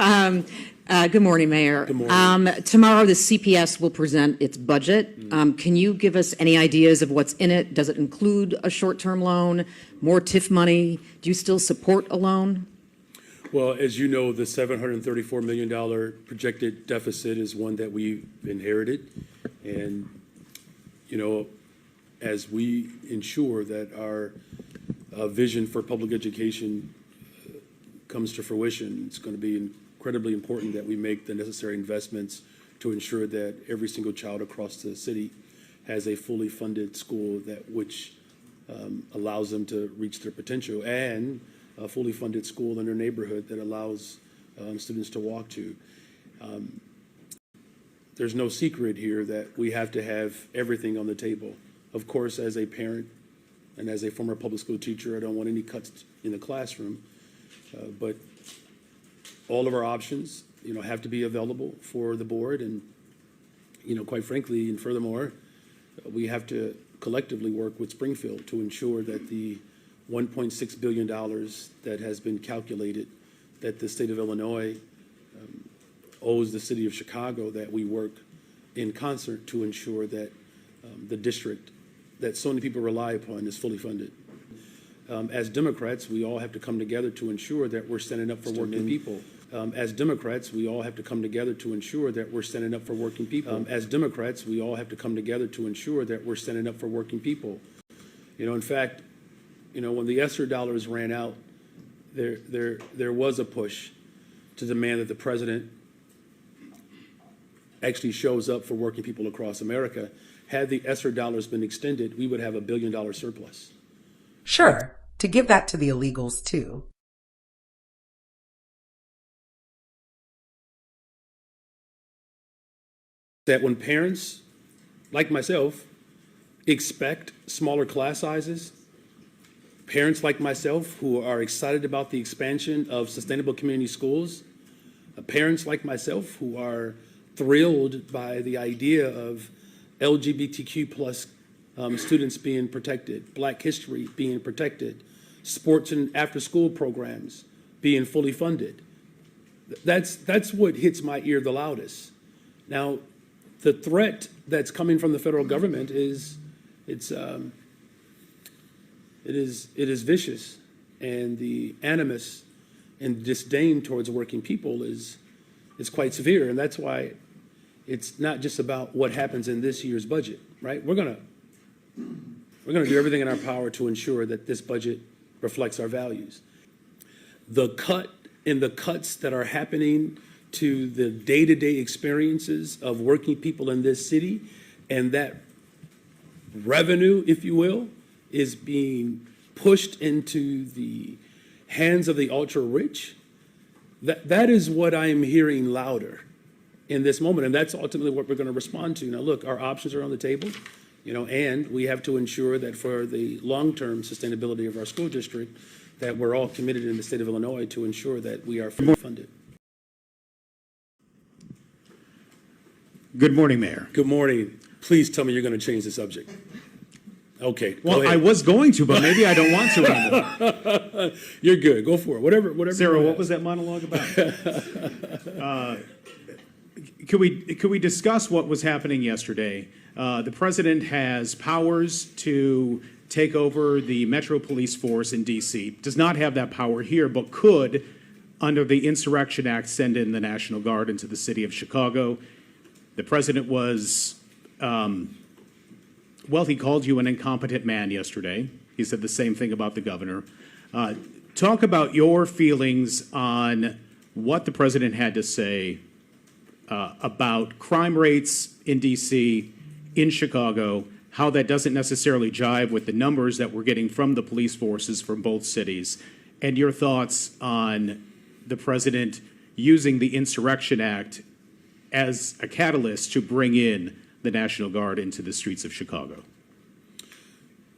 Good morning, Mayor. Good morning. Tomorrow, the CPS will present its budget. Can you give us any ideas of what's in it? Does it include a short-term loan, more TIF money? Do you still support a loan? Well, as you know, the $734 million projected deficit is one that we inherited. And, you know, as we ensure that our vision for public education comes to fruition, it's going to be incredibly important that we make the necessary investments to ensure that every single child across the city has a fully funded school which allows them to reach their potential, and a fully funded school in their neighborhood that allows students to walk to. There's no secret here that we have to have everything on the table. Of course, as a parent and as a former public school teacher, I don't want any cuts in the classroom, but all of our options, have to be available for the board. And, quite frankly, and furthermore, we have to collectively work with Springfield to ensure that the $1.6 billion that has been calculated that the state of Illinois owes the city of Chicago, that we work in concert to ensure that the district that so many people rely upon is fully funded. As Democrats, we all have to come together to ensure that we're standing up for working people. As Democrats, we all have to come together to ensure that we're standing up for working people. As Democrats, we all have to come together to ensure that we're standing up for working people. In fact, when the ESSER dollars ran out, there was a push to demand that the president actually shows up for working people across America. Had the ESSER dollars been extended, we would have $1 billion surplus. Sure, to give that to the illegals too. That when parents, like myself, expect smaller class sizes, parents like myself who are excited about the expansion of sustainable community schools, parents like myself who are thrilled by the idea of LGBTQ plus students being protected, Black history being protected, sports and after-school programs being fully funded. That's what hits my ear the loudest. Now, the threat that's coming from the federal government is vicious, and the animus and disdain towards working people is quite severe, and that's why it's not just about what happens in this year's budget, right? We're gonna do everything in our power to ensure that this budget reflects our values. The cuts that are happening to the day-to-day experiences of working people in this city, and that revenue, if you will, is being pushed into the hands of the ultra-rich. That is what I am hearing louder in this moment, and that's ultimately what we're going to respond to. Now, look, our options are on the table, and we have to ensure that for the long-term sustainability of our school district, that we're all committed in the state of Illinois to ensure that we are fully funded. Good morning, Mayor. Good morning. Please tell me you're going to change the subject. Okay. Well, I was going to, but maybe I don't want to anymore. You're good. Go for it. Whatever. Sarah, what was that monologue about? Could we discuss what was happening yesterday? The president has powers to take over the Metro Police Force in D.C. Does not have that power here, but could, under the Insurrection Act, send in the National Guard into the city of Chicago. The president was, he called you an incompetent man yesterday. He said the same thing about the governor. Talk about your feelings on what the president had to say about crime rates in D.C., in Chicago, how that doesn't necessarily jive with the numbers that we're getting from the police forces from both cities, and your thoughts on the president using the Insurrection Act as a catalyst to bring in the National Guard into the streets of Chicago.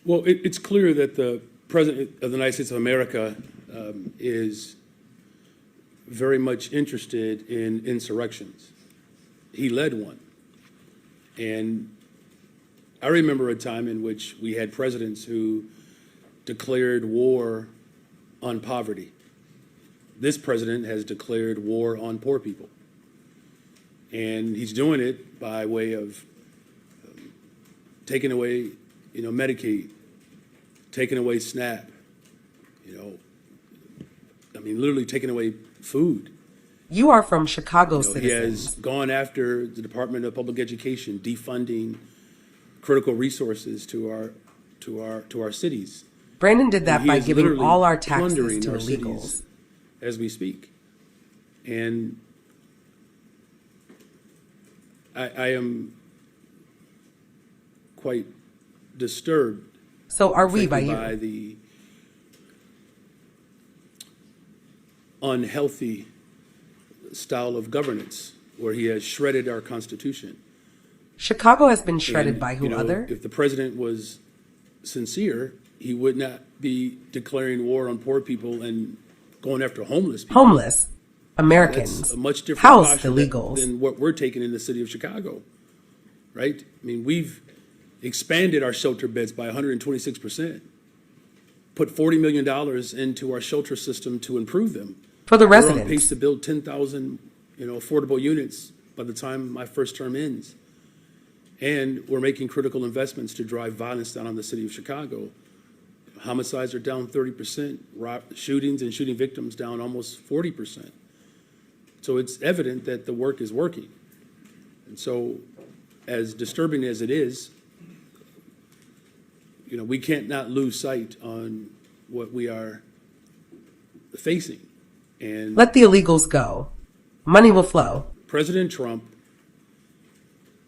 Well, it's clear that the President of the United States of America is very much interested in insurrections. He led one. And I remember a time in which we had presidents who declared war on poverty. this president has declared war on poor people. And he's doing it by way of taking away, Medicaid, taking away SNAP, literally taking away food. You are from Chicago, He citizens. has gone after the Department of Public Education, defunding critical resources to our cities. Brandon did that He by is giving literally all our taxes plundering to our illegals. cities as we speak. And I am quite disturbed, So are we by frankly, you. by the unhealthy style of governance where he has shredded our Constitution. Chicago has been shredded And, by who other? If the president was sincere, he would not be declaring war on poor people and going after homeless people. Homeless Americans. That's a much different House posture illegals. than what we're taking in the city of Chicago, right? We've expanded our shelter beds by 126%, put $40 million into our shelter system to improve them. For the We're on pace residents. to build 10,000, affordable units by the time my first term ends. And we're making critical investments to drive violence down on the city of Chicago. Homicides are down 30%, shootings and shooting victims down almost 40%. So it's evident that the work is working. And so, as disturbing as it is, we can't not lose sight on what we are facing. And Let the illegals go. Money will flow. President Trump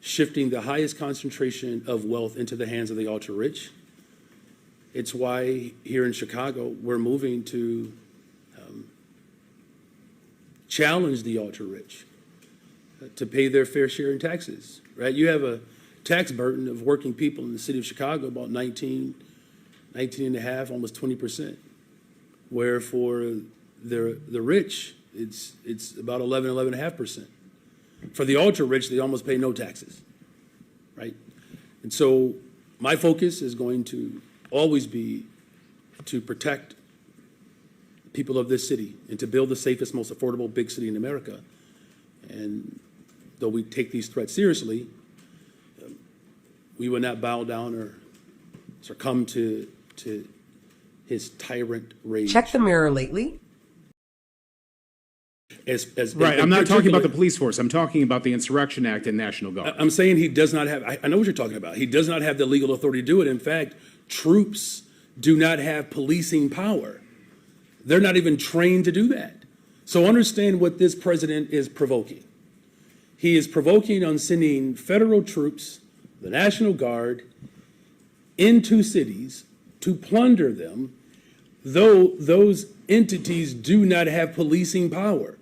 shifting the highest concentration of wealth into the hands of the ultra-rich. It's why here in Chicago, we're moving to challenge the ultra-rich to pay their fair share in taxes, right? You have a tax burden of working people in the city of Chicago, about 19 and a half, almost 20%, where for the rich, it's about 11.5%. For the ultra-rich, they almost pay no taxes, right? And so my focus is going to always be to protect people of this city and to build the safest, most affordable big city in America. And though we take these threats seriously, we will not bow down or succumb to his tyrant rage. Check the mirror lately. Right, I'm not talking about the police force. I'm talking about the Insurrection Act and National Guard. I'm saying he does not have, I know what you're talking about. He does not have the legal authority to do it. In fact, troops do not have policing power. They're not even trained to do that. So understand what this president is provoking. He is provoking on sending federal troops, the National Guard, into cities to plunder them, though those entities do not have policing power.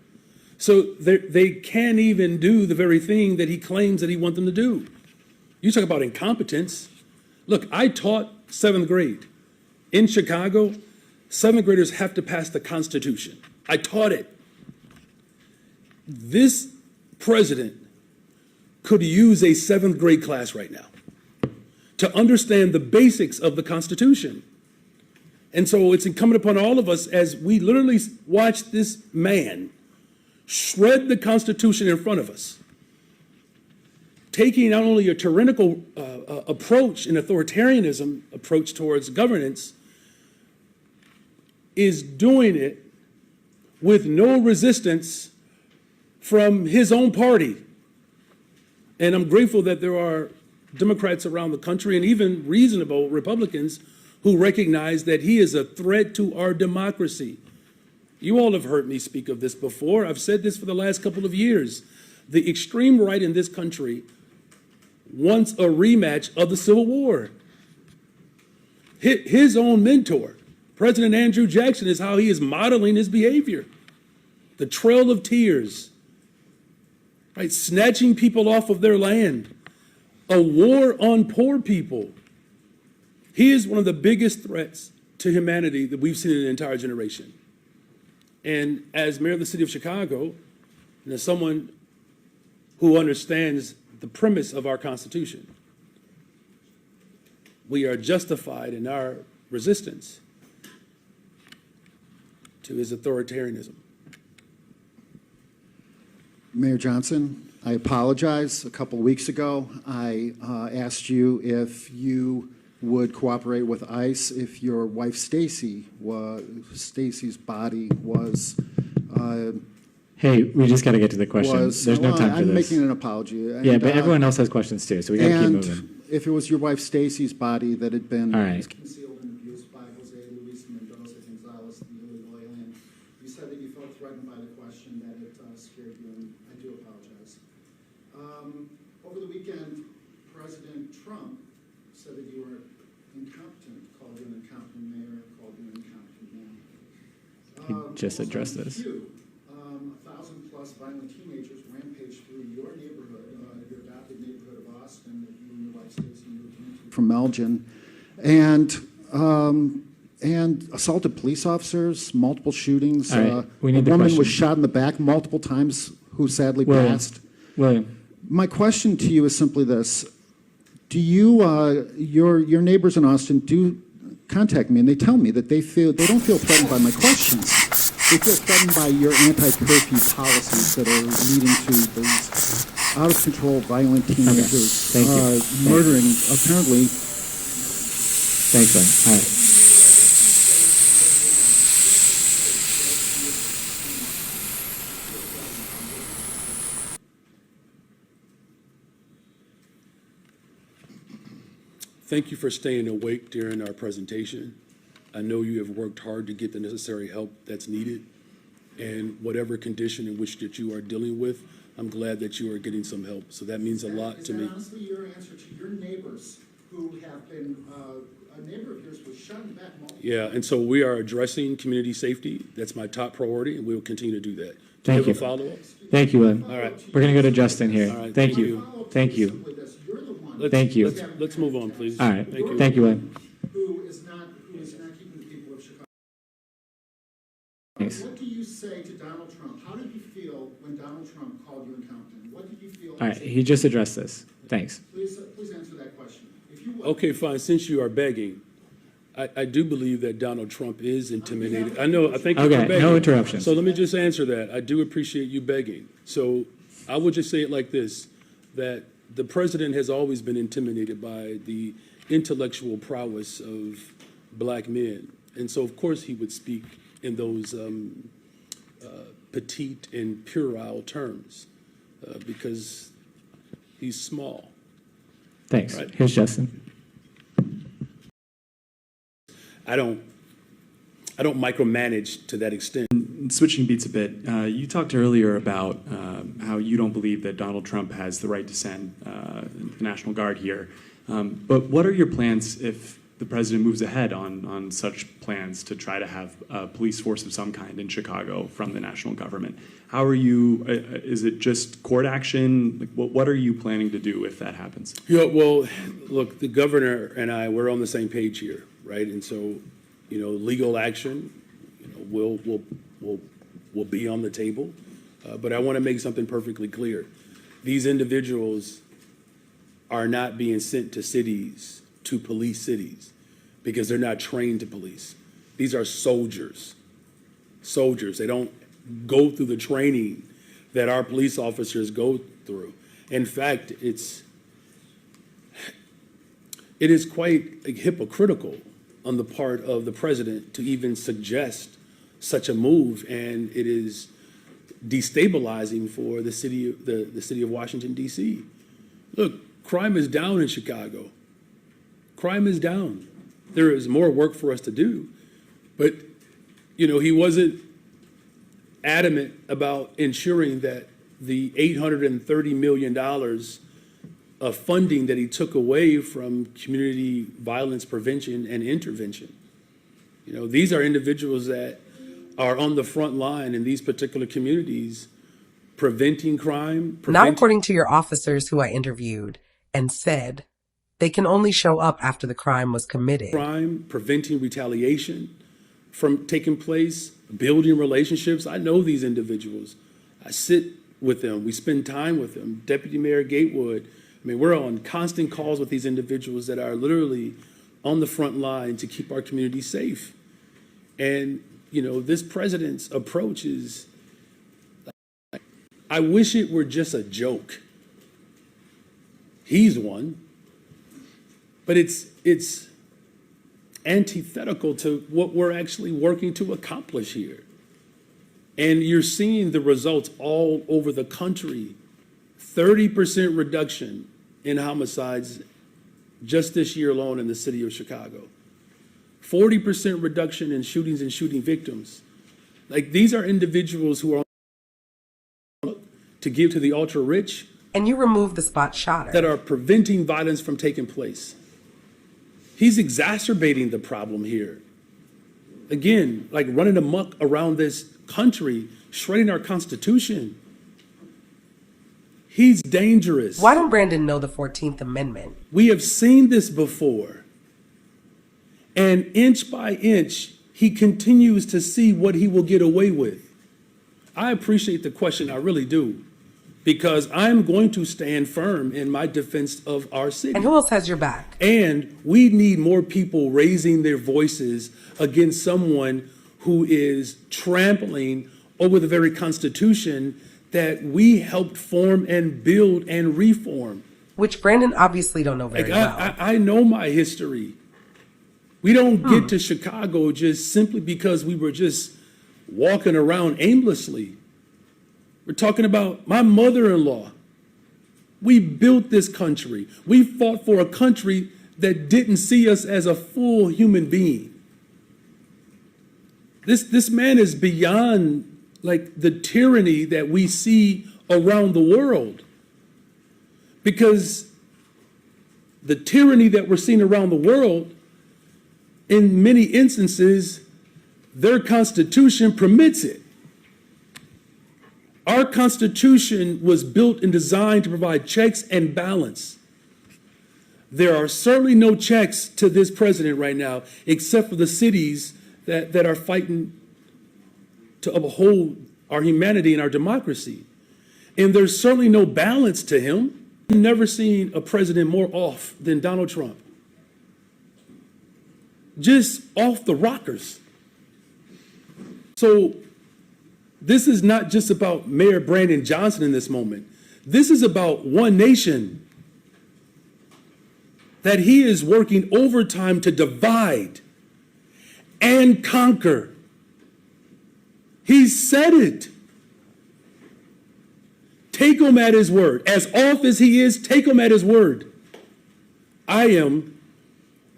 So they can't even do the very thing that he claims that he wants them to do. You talk about incompetence. Look, I taught 7th grade. In Chicago, 7th graders have to pass the Constitution. I taught it. This president could use a 7th grade class right now to understand the basics of the Constitution. And so it's incumbent upon all of us as we literally watch this man shred the Constitution in front of us, taking not only a tyrannical approach, an authoritarianism approach towards governance, is doing it with no resistance from his own party. And I'm grateful that there are Democrats around the country and even reasonable Republicans who recognize that he is a threat to our democracy. You all have heard me speak of this before. I've said this for the last couple of years. The extreme right in this country wants a rematch of the Civil War. His own mentor, President Andrew Jackson, is how he is modeling his behavior. The Trail of Tears, right? Snatching people off of their land. A war on poor people. He is one of the biggest threats to humanity that we've seen in an entire generation. And as mayor of the city of Chicago, and as someone who understands the premise of our Constitution, we are justified in our resistance to his authoritarianism. Mayor Johnson, I apologize. A couple of weeks ago, I asked you if you would cooperate with ICE if your wife Stacy's body was. Hey, we just got to get to the question. There's no time for I'm this. making an apology. Yeah, but everyone else has questions too, so we got to keep moving. And if it was your wife Stacy's body that had been All right. concealed and abused by Jose Luis Mendoza Gonzalez, the illegal alien, you said that you felt threatened by the question, that it scared you, and I do apologize. Over the weekend, President Trump said that you were incompetent, called you an incompetent mayor, called you an incompetent man. He just addressed this. 1,000+ violent teenagers rampaged through your neighborhood, your adopted neighborhood of Austin, that you and your wife Stacy moved into from Elgin, and assaulted police officers, multiple shootings. All right, we need a the woman question. was shot in the back multiple times, who sadly William, passed. William, My question to you is simply this: do you, your neighbors in Austin, do contact me, and they tell me that they don't feel threatened by my questions. They feel threatened by your anti-curfew policies that are leading to these out-of-control violent teenagers Thank you. murdering, apparently. thanks, William. All right. Thank you for staying awake during our presentation. I know you have worked hard to get the necessary help that's needed. And whatever condition in which that you are dealing with, I'm glad that you are getting some help. So that means a lot to me. Is that honestly your answer to your neighbors who have been, a neighbor of yours was shot in the back multiple Yeah, and so we are addressing community safety. That's my top priority, and we will continue to do that. Do Thank you have you. a follow-up? Thank you, William. All right. We're going to go to Justin here. All right, Thank thank you. Thank you. You're the one Thank you. Let's move on, please. All right. Thank you. Thank you, William. who is not keeping the people of Chicago. Thanks. What do you say to Donald Trump? How did you feel when Donald Trump called you incompetent? What did you feel? All right. He just addressed this. Thanks. Please answer that question. If you would. Okay, fine. Since you are begging, I do believe that Donald Trump is intimidated. I know, I think you're Okay, begging. no interruptions. So let me just answer that. I do appreciate you begging. So I would just say it like this, that the president has always been intimidated by the intellectual prowess of black men. And so, of course, he would speak in those petite and puerile terms because he's small. Thanks. Right. Here's Justin. I don't micromanage to that extent. Switching beats a bit, you talked earlier about how you don't believe that Donald Trump has the right to send the National Guard here. But what are your plans if the president moves ahead on such plans to try to have a police force of some kind in Chicago from the national government? How are you, is it just court action? Like, what are you planning to do if that happens? Yeah, well, look, the governor and I, we're on the same page here, right? And so, legal action, will be on the table. But I want to make something perfectly clear. These individuals are not being sent to cities to police cities because they're not trained to police. These are soldiers. Soldiers. They don't go through the training that our police officers go through. In fact, it is quite hypocritical on the part of the president to even suggest such a move, and it is destabilizing for the city of Washington, D.C. Look, crime is down in Chicago. Crime is down. There is more work for us to do, but he wasn't adamant about ensuring that the $830 million of funding that he took away from community violence prevention and intervention. These are individuals that are on the front line in these particular communities, preventing crime. Not according to your officers who I interviewed and said they can only show up after the crime was committed. Crime, preventing retaliation from taking place, building relationships. I know these individuals. I sit with them. We spend time with them. Deputy Mayor Gatewood. We're on constant calls with these individuals that are literally on the front line to keep our community safe. And, this president's approach is I wish it were just a joke. He's one. But it's antithetical to what we're actually working to accomplish here. And you're seeing the results all over the country. 30% reduction in homicides just this year alone in the city of Chicago. 40% reduction in shootings and shooting victims. Like, these are individuals who are to give to the ultra rich. And you removed the spot shotter. That are preventing violence from taking place. He's exacerbating the problem here. Again, like running amok around this country, shredding our Constitution. He's dangerous. Why don't Brandon know the 14th Amendment? We have seen this before. And inch by inch, he continues to see what he will get away with. I appreciate the question, I really do, because I'm going to stand firm in my defense of our city. And who else has your back? And we need more people raising their voices against someone who is trampling over the very Constitution that we helped form and build and reform. Which Brandon obviously don't know very well. I know my history. We don't get to Chicago just simply because we were just walking around aimlessly. We're talking about my mother-in-law. We built this country. We fought for a country that didn't see us as a full human being. This man is beyond like the tyranny that we see around the world. Because the tyranny that we're seeing around the world, in many instances, their Constitution permits it. Our Constitution was built and designed to provide checks and balance. There are certainly no checks to this president right now, except for the cities that are fighting to uphold our humanity and our democracy. And there's certainly no balance to him. I've never seen a president more off than Donald Trump. Just off the rockers. So this is not just about Mayor Brandon Johnson in this moment. This is about one nation that he is working overtime to divide and conquer. He said it. Take him at his word. As off as he is, take him at his word. I'm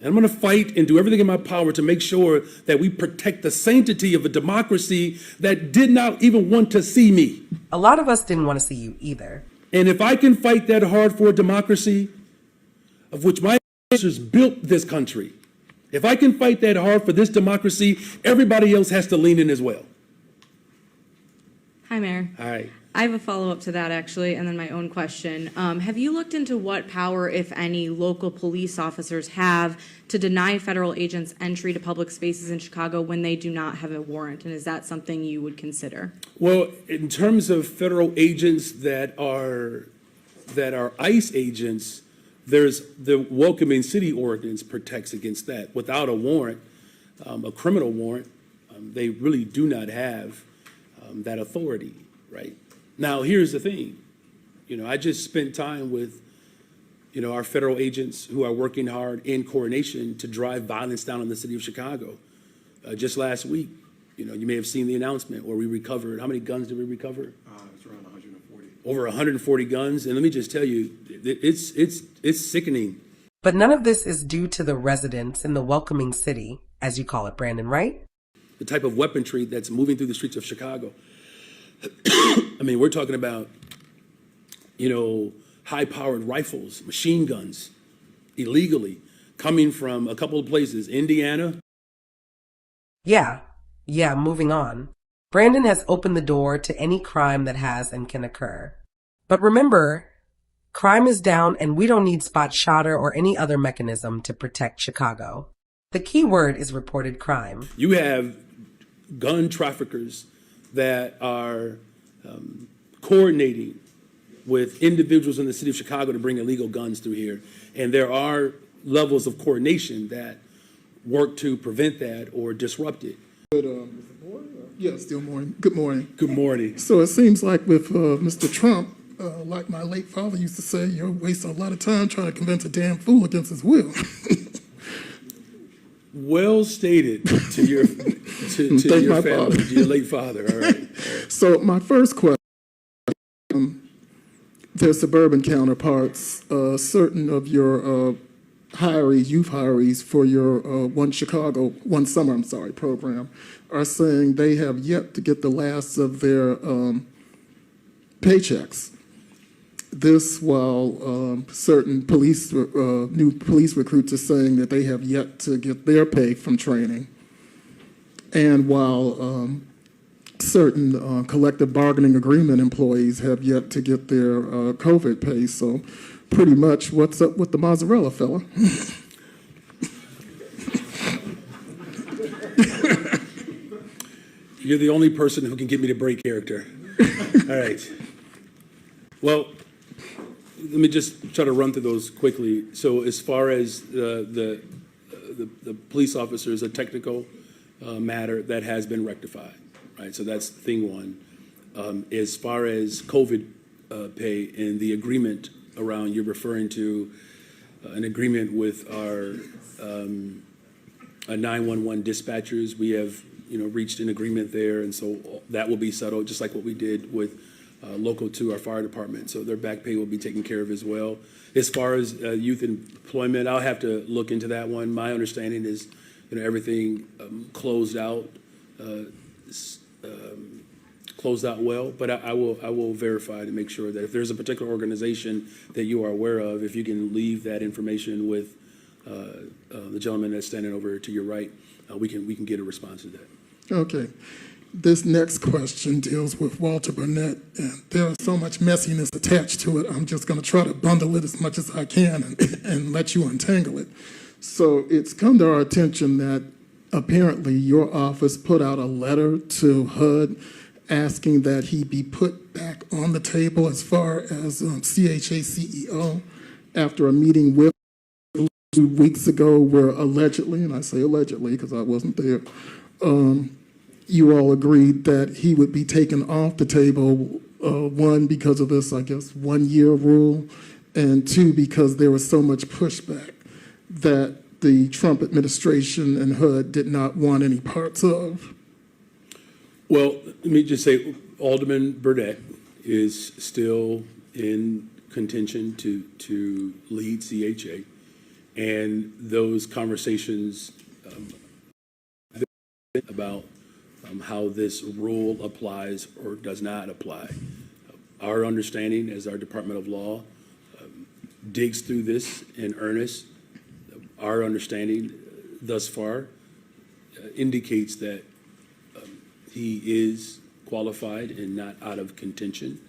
going to fight and do everything in my power to make sure that we protect the sanctity of a democracy that did not even want to see me. A lot of us didn't want to see you either. And if I can fight that hard for a democracy, of which my ancestors built this country, if I can fight that hard for this democracy, everybody else has to lean in as well. Hi, Mayor. Hi. I have a follow-up to that, actually, and then my own question. Have you looked into what power, if any, local police officers have to deny federal agents entry to public spaces in Chicago when they do not have a warrant? And is that something you would consider? Well, in terms of federal agents that are ICE agents, there's the Welcoming City Ordinance protects against that. Without a warrant, a criminal warrant, they really do not have that authority, right? Now, here's the thing. I just spent time with, our federal agents who are working hard in coordination to drive violence down in the city of Chicago. Just last week, you may have seen the announcement where we recovered, how many guns did we recover? It's around 140. Over 140 guns. And let me just tell you, it's sickening. But none of this is due to the residents in the welcoming city, as you call it, Brandon, right? The type of weaponry that's moving through the streets of Chicago. I mean, we're talking about, high-powered rifles, machine guns, illegally, coming from a couple of places, Indiana. Yeah, moving on. Brandon has opened the door to any crime that has and can occur. But remember, crime is down and we don't need spot shotter or any other mechanism to protect Chicago. The key word is reported crime. You have gun traffickers that are coordinating with individuals in the city of Chicago to bring illegal guns through here. And there are levels of coordination that work to prevent that or disrupt it. Yeah, still morning. Good morning. Good morning. So it seems like with Mr. Trump, like my late father used to say, you're wasting a lot of time trying to convince a damn fool against his will. Well stated to your to Thank your my family, father. to your late father. All right. So my first question, their suburban counterparts, certain of your youth hirees for your One Summer program, are saying they have yet to get the last of their paychecks. This while certain new police recruits are saying that they have yet to get their pay from training. And while certain collective bargaining agreement employees have yet to get their COVID pay. So pretty much what's up with the mozzarella fella? You're the only person who can get me to break character. All right. Well, let me just try to run through those quickly. So as far as the police officers, a technical matter that has been rectified, right? So that's thing one. As far as COVID pay and the agreement around, you're referring to an agreement with our 911 dispatchers. We have, reached an agreement there, and so that will be settled, just like what we did with local to our fire department. So their back pay will be taken care of as well. As far as youth employment, I'll have to look into that one. My understanding is, everything closed out well, but I will verify to make sure that if there's a particular organization that you are aware of, if you can leave that information with the gentleman that's standing over to your right, we can get a response to that. Okay. This next question deals with Walter Burnett, and there is so much messiness attached to it. I'm just going to try to bundle it as much as I can and let you untangle it. So it's come to our attention that apparently your office put out a letter to HUD asking that he be put back on the table as far as CHA CEO after a meeting with 2 weeks ago where allegedly, and I say allegedly because I wasn't there, you all agreed that he would be taken off the table, one, because of this, 1 year rule, and two, because there was so much pushback that the Trump administration and HUD did not want any parts of. Well, let me just say, Alderman Burnett is still in contention to lead CHA, and those conversations about how this rule applies or does not apply. Our understanding as our Department of Law digs through this in earnest. Our understanding thus far indicates that he is qualified and not out of contention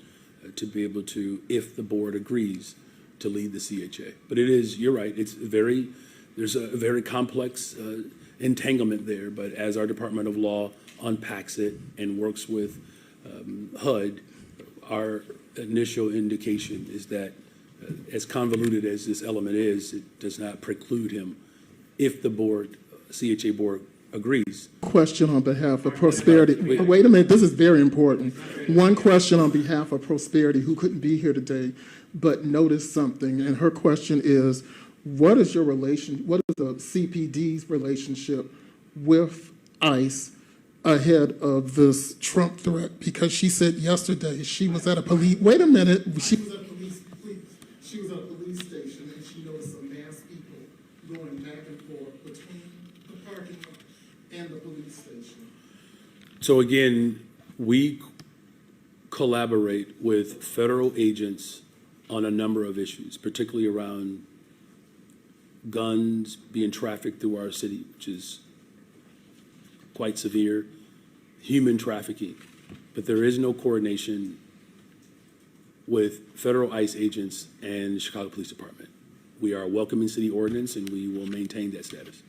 to be able to, if the board agrees, to lead the CHA. But it is, you're right, there's a very complex entanglement there, but as our Department of Law unpacks it and works with HUD, our initial indication is that as convoluted as this element is, it does not preclude him if the board, CHA board, agrees. Question on behalf of Prosperity. Wait a minute, this is very important. One question on behalf of Prosperity, who couldn't be here today, but noticed something, and her question is, what is the CPD's relationship with ICE ahead of this Trump threat? Because she said yesterday she was at a police, wait a minute, she was at a police station and she noticed some masked people going back and forth between the parking lot and the police station. So again, we collaborate with federal agents on a number of issues, particularly around guns being trafficked through our city, which is quite severe, human trafficking. But there is no coordination with federal ICE agents and the Chicago Police Department. We are a welcoming city ordinance, and we will maintain that status.